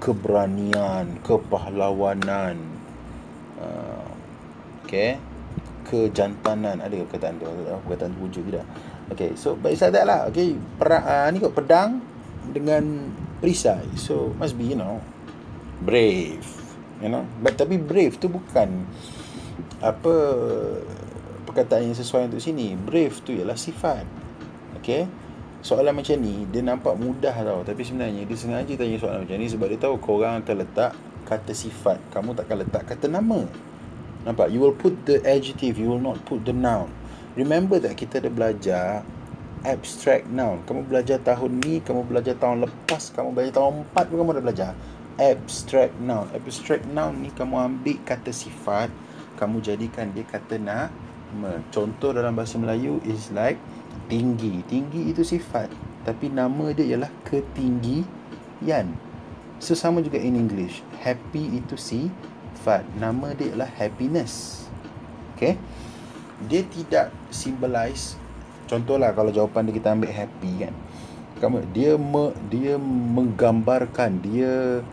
keberanian, kepahlawanan, okay, kejantanan. Ada perkataan tu? Perkataan wujud tidak? Okay, so but it's like that lah. Okay, ni kot pedang dengan perisai. So must be, you know, brave, you know. But tapi brave tu bukan apa perkataan yang sesuai untuk sini. Brave tu ialah sifat. Okay, soalan macam ni dia nampak mudah tau, tapi sebenarnya dia sengaja tanya soalan macam ni sebab dia tahu korang akan letak kata sifat, kamu takkan letak kata nama. Nampak? You will put the adjective, you will not put the noun. Remember that kita ada belajar abstract noun. Kamu belajar tahun ni, kamu belajar tahun lepas, kamu belajar tahun 4 pun kamu dah belajar abstract noun. Abstract noun ni kamu ambil kata sifat, kamu jadikan dia kata nama. Contoh dalam bahasa Melayu is like tinggi. Tinggi itu sifat, tapi nama dia ialah ketinggian. So sama juga in English. Happy itu sifat, nama dia ialah happiness. Okay, dia tidak symbolize. Contohlah kalau jawapan dia kita ambil happy kan, dia menggambarkan, dia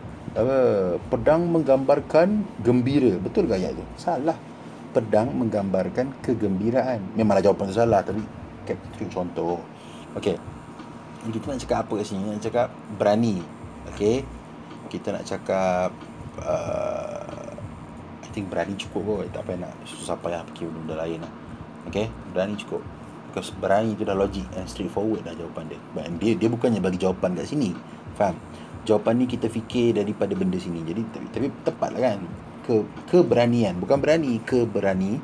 pedang menggambarkan gembira. Betul ke ayat tu? Salah. Pedang menggambarkan kegembiraan. Memanglah jawapan tu salah, tapi contoh. Okay, kita nak cakap apa kat sini? Nak cakap berani. Okay, kita nak cakap I think berani cukup kot. Tak payah nak susah payah fikir benda lain lah. Okay, berani cukup. Because berani tu dah logik and straightforward dah jawapan dia. Dan dia bukannya bagi jawapan kat sini. Faham? Jawapan ni kita fikir daripada benda sini. Jadi tapi tepat lah kan. Keberanian, bukan berani, keberanian.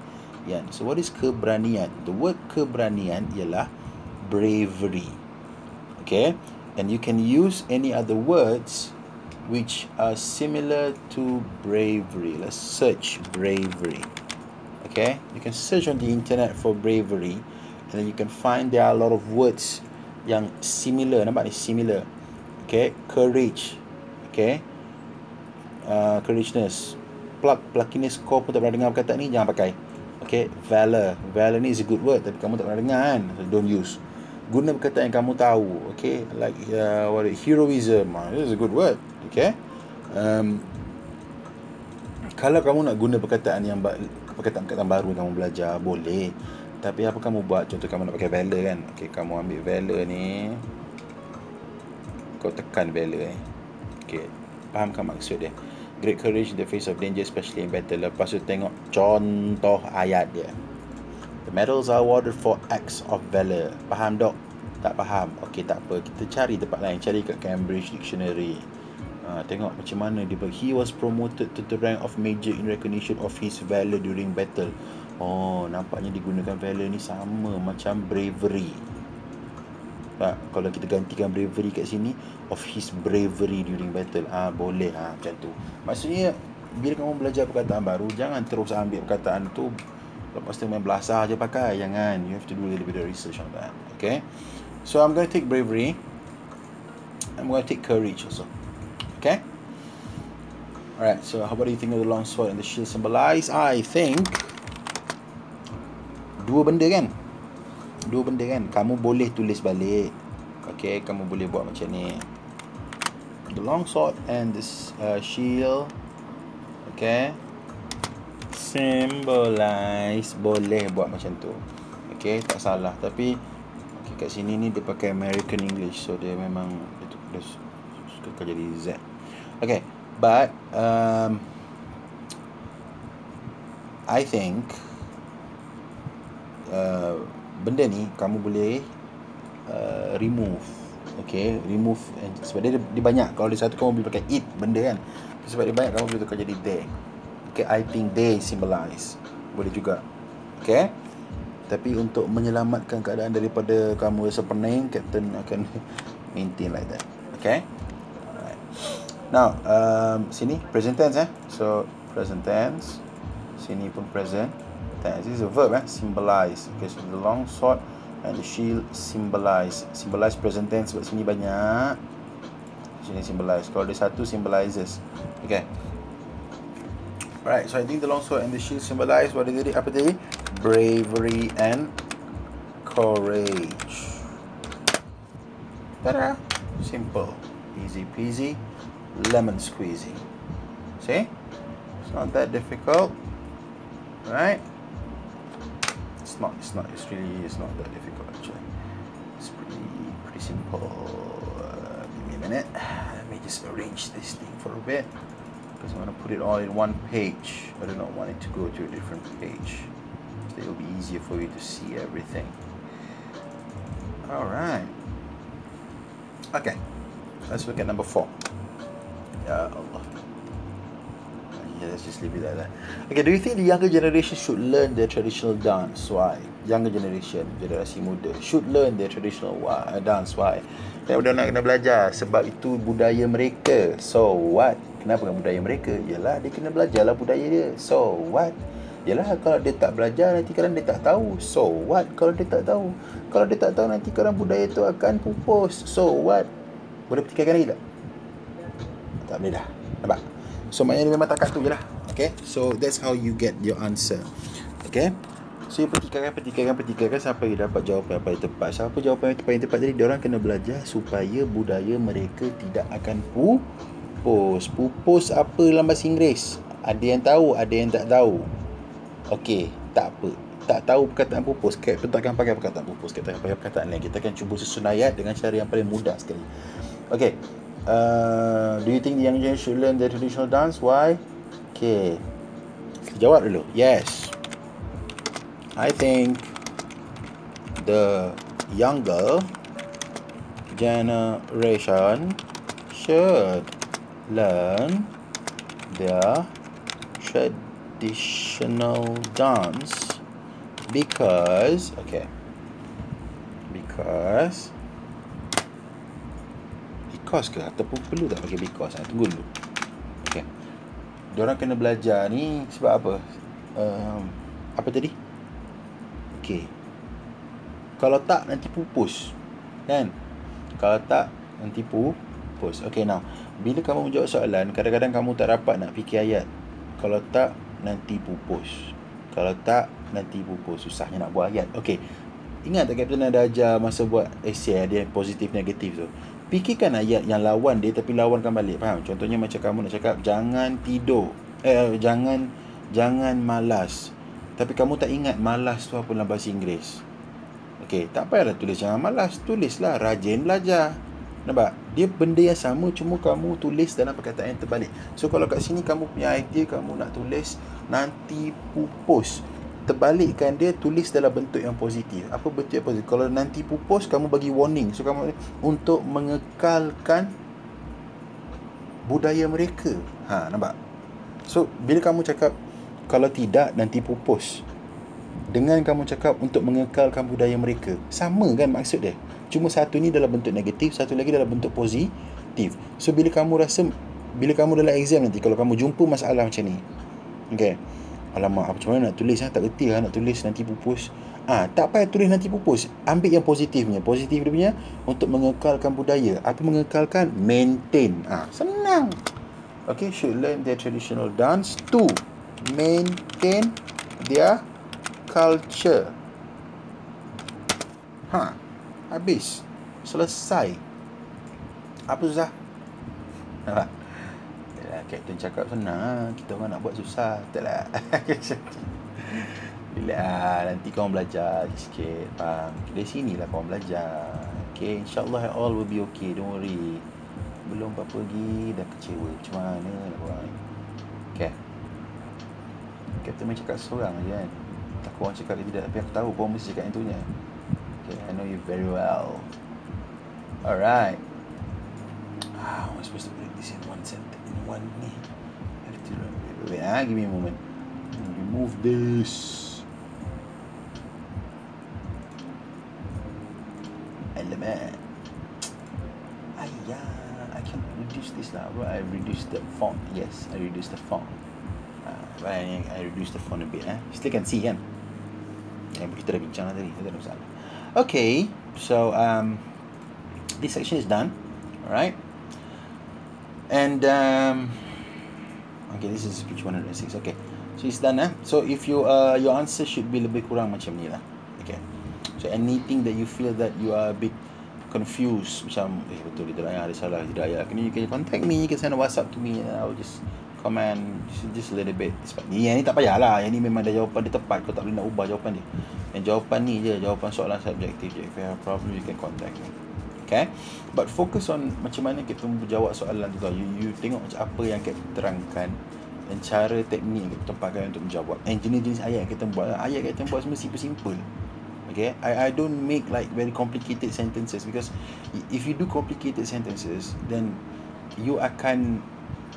So what is keberanian? The word keberanian ialah bravery. Okay, and you can use any other words which are similar to bravery. Let's search bravery. Okay, you can search on the internet for bravery, and then you can find there are a lot of words yang similar. Nampak ni? Similar. Okay, courage. Okay, courageousness. Pluckiness, kau pun tak pernah dengar perkataan ni, jangan pakai. Okay, valor. Valor ni is a good word, tapi kamu tak pernah dengar kan, so don't use. Guna perkataan yang kamu tahu. Okay, like heroism. This is a good word. Okay, kalau kamu nak guna perkataan yang perkataan-perkataan baru kamu belajar, boleh. Tapi apa kamu buat? Contoh kamu nak pakai valor kan. Okay, kamu ambil valor ni, kau tekan valor ni. Okay, fahamkan maksud dia? Great courage in the face of danger, especially in battle. Lepas tu tengok contoh ayat dia. The medals are awarded for acts of valor. Faham dok? Tak faham? Okay, tak apa. Kita cari tempat lain. Cari kat Cambridge Dictionary. Tengok macam mana dia. He was promoted to the rank of major in recognition of his valor during battle. Oh, nampaknya digunakan valor ni sama macam bravery. Kalau kita gantikan bravery kat sini, of his bravery during battle, boleh macam tu. Maksudnya bila kamu belajar perkataan baru, jangan terus ambil perkataan tu lepas tu main belasah je pakai. Jangan. You have to do a little bit of research on that. Okay, so I'm going to take bravery. I'm going to take courage also. Okay, alright. So what do you think of the long sword and the shield symbolize? I think dua benda kan. Kamu boleh tulis balik. Okay, kamu boleh buat macam ni. The long sword and this shield, okay, symbolize. Boleh buat macam tu. Okay, tak salah. Tapi okay, kat sini ni dia pakai American English, so dia memang dia suka jadi Z. Okay, but I think benda ni kamu boleh remove. Okay, remove. Sebab dia banyak. Kalau dia satu kamu boleh pakai it benda kan. Sebab dia banyak kamu boleh tukar jadi they. Okay, I think they symbolize. Boleh juga. Okay, tapi untuk menyelamatkan keadaan daripada kamu rasa pening, Captain akan maintain like that. Okay, alright. Now sini present tense So present tense, sini pun present tense. This is a verb symbolize. Okay, so the long sword and the shield symbolize. Symbolize present tense sebab sini banyak. Sini symbolize. Kalau ada satu symbolizes. Okay, right. So I think the long sword and the shield symbolize what is it? Apa tadi? Bravery and courage. Ta-da! Simple, easy peasy, lemon squeezy. See? It's not that difficult, right? It's not that difficult actually. It's pretty simple. Give me a minute. Let me just arrange this thing for a bit, because I want to put it all in one page. I do not want it to go to a different page. So it will be easier for you to see everything. Alright. Okay. Let's look at number 4. Ya Allah. Yeah, let's just leave it like that. Okay, do you think the younger generation should learn their traditional dance? Why? Younger generation, generasi muda, should learn their traditional dance. Why? Mereka nak kena belajar sebab itu budaya mereka. So what? Kenapa dengan budaya mereka? Yalah, dia kena belajarlah budaya dia. So what? Yalah, kalau dia tak belajar nanti kadang dia tak tahu. So what? Kalau dia tak tahu, nanti kadang budaya tu akan pupus. So what? Boleh petikaikan lagi tak? Tak boleh dah. Nampak? So maknanya memang takat tu je lah. Okay, so that's how you get your answer. Okay, so you petikaikan sampai you dapat jawapan yang paling tepat. Siapa jawapan yang paling tepat tadi? Diorang kena belajar supaya budaya mereka tidak akan pupus apa dalam bahasa Inggeris? Ada yang tahu, ada yang tak tahu. Okay, tak apa. Tak tahu perkataan pupus, kita takkan pakai perkataan pupus, kita akan pakai perkataan lain. Kita akan cuba susun ayat dengan cara yang paling mudah sekali. Okay, do you think the young generation should learn their traditional dance? Why? Okay, jawab dulu. Yes, I think the younger generation should learn their traditional dance because ke ataupun perlu tak pakai because? Tunggu dulu. Okay, diorang kena belajar ni sebab apa? Apa tadi? Okay, kalau tak nanti pupus kan? Kalau tak nanti pupus. Okay, now bila kamu menjawab soalan, kadang-kadang kamu tak dapat nak fikir ayat. Kalau tak nanti pupus, kalau tak nanti pupus. Susahnya nak buat ayat. Okay, ingat tak Captain ada ajar masa buat essay ada yang positif negatif tu? Fikirkan ayat yang lawan dia tapi lawankan balik. Faham? Contohnya macam kamu nak cakap jangan tidur, jangan malas, Tapi kamu tak ingat malas tu apa dalam bahasa Inggeris. Okay, tak payahlah tulis jangan malas. Tulislah rajin belajar. Nampak? Dia benda yang sama, cuma kamu tulis dalam perkataan yang terbalik. So kalau kat sini kamu punya idea, kamu nak tulis nanti pupus, terbalikkan dia, tulis dalam bentuk yang positif. Apa bentuk yang positif? Kalau nanti pupus, kamu bagi warning. So kamu untuk mengekalkan budaya mereka. Nampak? So bila kamu cakap kalau tidak nanti pupus, dengan kamu cakap untuk mengekalkan budaya mereka, sama kan maksud dia? Cuma satu ni dalam bentuk negatif, satu lagi dalam bentuk positif. So bila kamu dalam exam nanti, kalau kamu jumpa masalah macam ni, okay, alamak, macam mana nak tulis, tak reti nak tulis nanti pupus. Tak payah tulis nanti pupus, ambil yang positifnya. Positif dia punya untuk mengekalkan budaya. Apa mengekalkan? Maintain. Senang. Okay, should learn their traditional dance to maintain their culture. Habis. Selesai. Apa susah? Nampak? Kapten cakap senang, kita orang nak buat susah. Tak lah. Bila nanti korang belajar sikit, faham? Dari sinilah korang belajar. Okay, insyaAllah all will be okay. Don't worry. Belum apa-apa lagi dah kecewa. Macam mana nak buat? Okay. Kapten main cakap seorang je kan. Tak korang cakap ke tidak, tapi aku tahu korang mesti cakap yang tu nya. Okay, I know you very well. Alright. I'm supposed to put this in one sentence, in one ni. I have to wait, give me a moment. Remove this. Element. I can reduce this lah. Bro, I reduce the font. Yes, I reduce the font. But I reduce the font a bit. Still can see kan? Kita dah bincang tadi. Tak ada masalah. Okay, so this section is done. Alright. And okay, this is page 106. Okay, so it's done. So if you your answer should be lebih kurang macam ni lah. Okay, so anything that you feel that you are a bit confused, macam betul dia ada salah tidak ya, can you contact me, you can send a WhatsApp to me and I will just comment just a little bit. Yang ni tak payahlah, yang ni memang dah jawapan dia tepat, kau tak boleh nak ubah jawapan dia. Yang jawapan ni je, jawapan soalan subjektif je. If you have a problem, you can contact me. Okay, but focus on macam mana kita menjawab soalan tu. You tengok macam apa yang kita terangkan dan cara teknik yang kita tempatkan untuk menjawab. And jenis-jenis ayat yang kita buat, ayat yang kita buat semua simple-simple. Okay, I don't make like very complicated sentences, because if you do complicated sentences, then you akan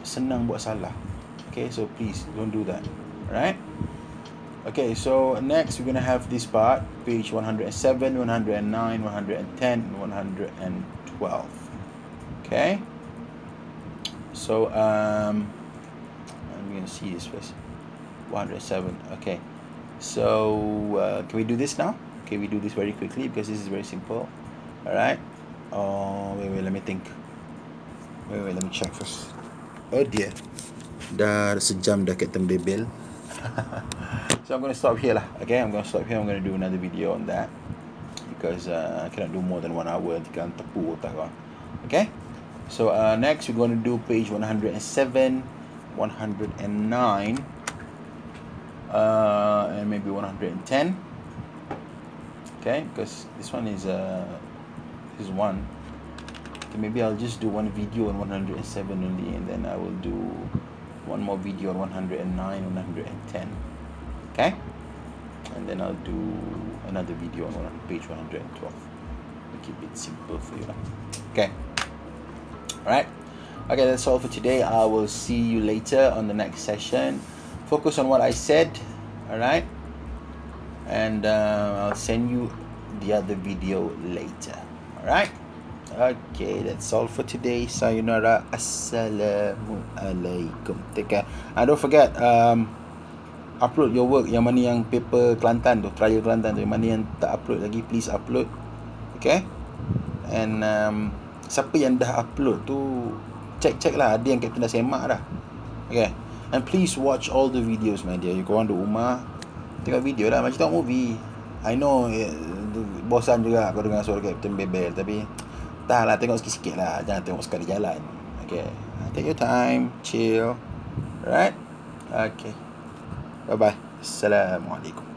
senang buat salah. Okay, so please don't do that. Alright. Okay, so next we're gonna have this part, page 107, 109, 110, 112. Okay. So I'm gonna see this first. 107. Okay. So can we do this now? Okay, we do this very quickly because this is very simple. Alright. Wait, let me think. Wait, let me check first. Oh dear. Dah sejam dah Kapten Bebel. So I'm going to stop here lah. Okay, I'm going to stop here. I'm going to do another video on that because I cannot do more than 1 hour. Nanti kan tepu otak kau. Okay. So next we're going to do page 107, 109, and maybe 110. Okay, because this one is one. Okay, maybe I'll just do one video on 107 only, and then I will do one more video on 109, 110. Okay, and then I'll do another video on page 112. We'll keep it simple for you. Okay. Alright. Okay, that's all for today. I will see you later on the next session. Focus on what I said. Alright. And I'll send you the other video later. Alright. Okay, that's all for today. Sayonara. Assalamualaikum. Take care. And don't forget, upload your work. Yang mana yang paper Kelantan tu, trial Kelantan tu, yang mana yang tak upload lagi, please upload. Okay. And siapa yang dah upload tu, check lah, ada yang Kapten dah semak dah. Okay. And please watch all the videos, my dear. You go on to rumah, tengok video lah, macam tengok movie. I know bosan juga aku dengar suara Kapten Bebel, tapi tahan lah, tengok sikit-sikit lah, jangan tengok sekali jalan. Okay, take your time, chill. Alright. Okay, bye bye. Assalamualaikum.